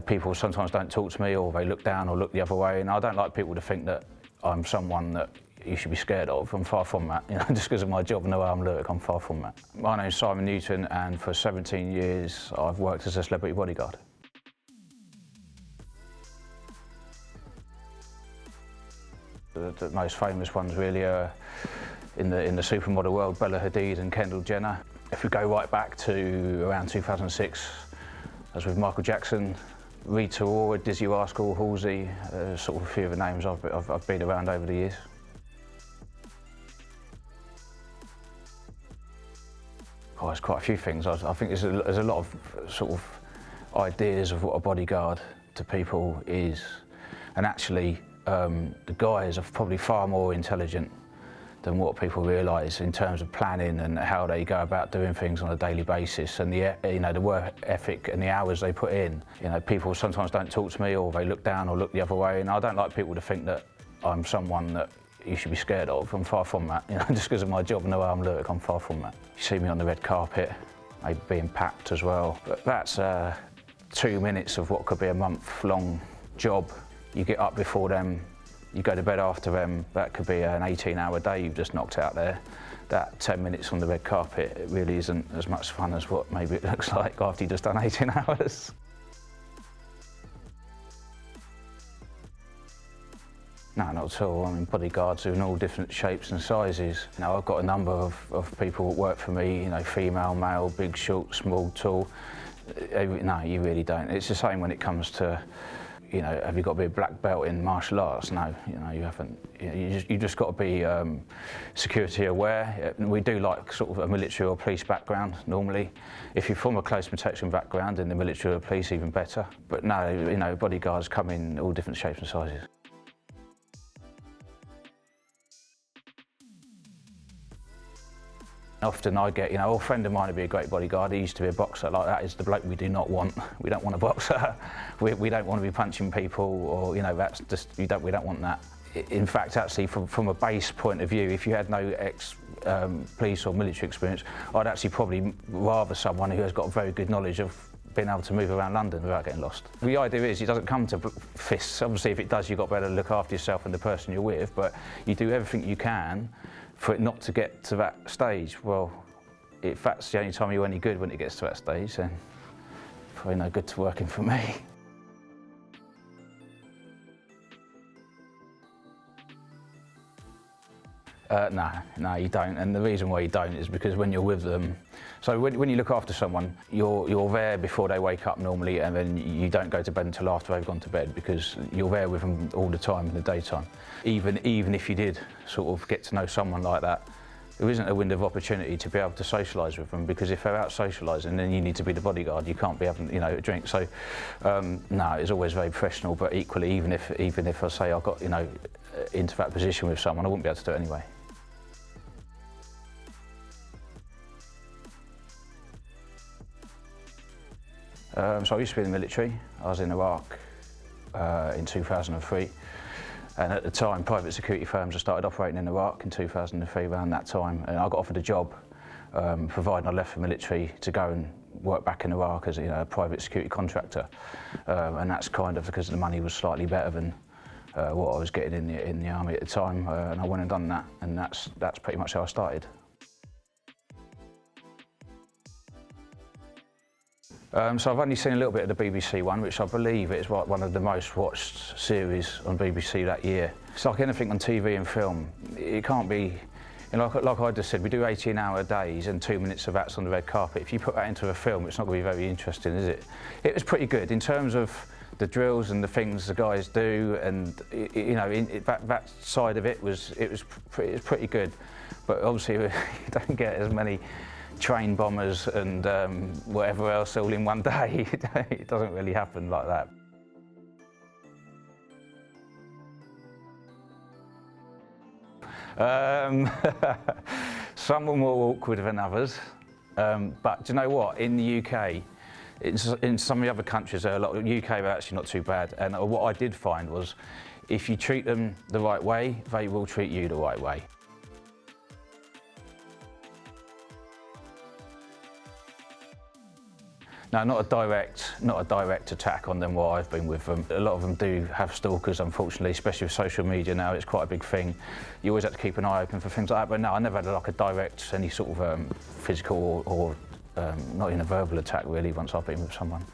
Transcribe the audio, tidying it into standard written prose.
People sometimes don't talk to me, or they look down or look the other way, and I don't like people to think that I'm someone that you should be scared of. I'm far from that, just because of my job and the way I'm look, I'm far from that. My name's Simon Newton, and for 17 years I've worked as a celebrity bodyguard. The most famous ones really are in the supermodel world, Bella Hadid and Kendall Jenner. If we go right back to around 2006, I was with Michael Jackson, Rita Ora, Dizzy Rascal, Halsey, sort of a few of the names I've been around over the years. Oh, there's quite a few things. I think there's a lot of sort of ideas of what a bodyguard to people is, and actually the guys are probably far more intelligent than what people realise in terms of planning and how they go about doing things on a daily basis, and the work ethic and the hours they put in. People sometimes don't talk to me, or they look down or look the other way, and I don't like people to think that I'm someone that you should be scared of. I'm far from that, just because of my job and the way I'm look, I'm far from that. You see me on the red carpet, maybe being packed as well, but that's 2 minutes of what could be a month-long job. You get up before them, you go to bed after them, that could be an 18-hour day you've just knocked out there. That 10 minutes on the red carpet, it really isn't as much fun as what maybe it looks like after you've just done 18 hours. No, not at all. I mean, bodyguards are in all different shapes and sizes. I've got a number of people that work for me, female, male, big, short, small, tall. No, you really don't. It's the same when it comes to, have you got to be a black belt in martial arts? No, you haven't. You just got to be security aware. We do like sort of a military or police background normally. If you're from a close protection background in the military or police, even better. But no, bodyguards come in all different shapes and sizes. Often I get, a friend of mine would be a great bodyguard. He used to be a boxer. Like, that is the bloke we do not want. We don't want a boxer. We don't want to be punching people, or that's just we don't want that. In fact, actually, from a base point of view, if you had no police or military experience, I'd actually probably rather someone who has got very good knowledge of being able to move around London without getting lost. The idea is it doesn't come to fists. Obviously, if it does, you've got to better look after yourself and the person you're with, but you do everything you can for it not to get to that stage. Well, if that's the only time you're any good when it gets to that stage, then probably no good to working for me. No, you don't, and the reason why you don't is because when you're with them, so when you look after someone, you're there before they wake up normally, and then you don't go to bed until after they've gone to bed, because you're there with them all the time in the daytime. Even if you did sort of get to know someone like that, there isn't a window of opportunity to be able to socialise with them, because if they're out socialising, then you need to be the bodyguard. You can't be having a drink. So no, it's always very professional. But equally, even if I say I got into that position with someone, I wouldn't be able to do it anyway. So I used to be in the military. I was in Iraq in 2003, and at the time private security firms had started operating in Iraq in 2003 around that time, and I got offered a job providing I left the military to go and work back in Iraq as a private security contractor, and that's kind of because the money was slightly better than what I was getting in the army at the time, and I went and done that, and that's pretty much how I started. So I've only seen a little bit of the BBC one, which I believe is one of the most watched series on BBC that year. It's like anything on TV and film. It can't be, like I just said, we do 18-hour days and 2 minutes of that's on the red carpet. If you put that into a film, it's not going to be very interesting, is it? It was pretty good in terms of the drills and the things the guys do, and that side of it was pretty good. But obviously you don't get as many train bombers and whatever else all in one day. It doesn't really happen like that. Some were more awkward than others, but do you know what? In the UK, in some of the other countries, there are a lot. UK are actually not too bad, and what I did find was, if you treat them the right way, they will treat you the right way. No, not a direct attack on them while I've been with them. A lot of them do have stalkers, unfortunately, especially with social media now. It's quite a big thing. You always have to keep an eye open for things like that. But no, I never had like a direct, any sort of physical or not even a verbal attack really once I've been with someone.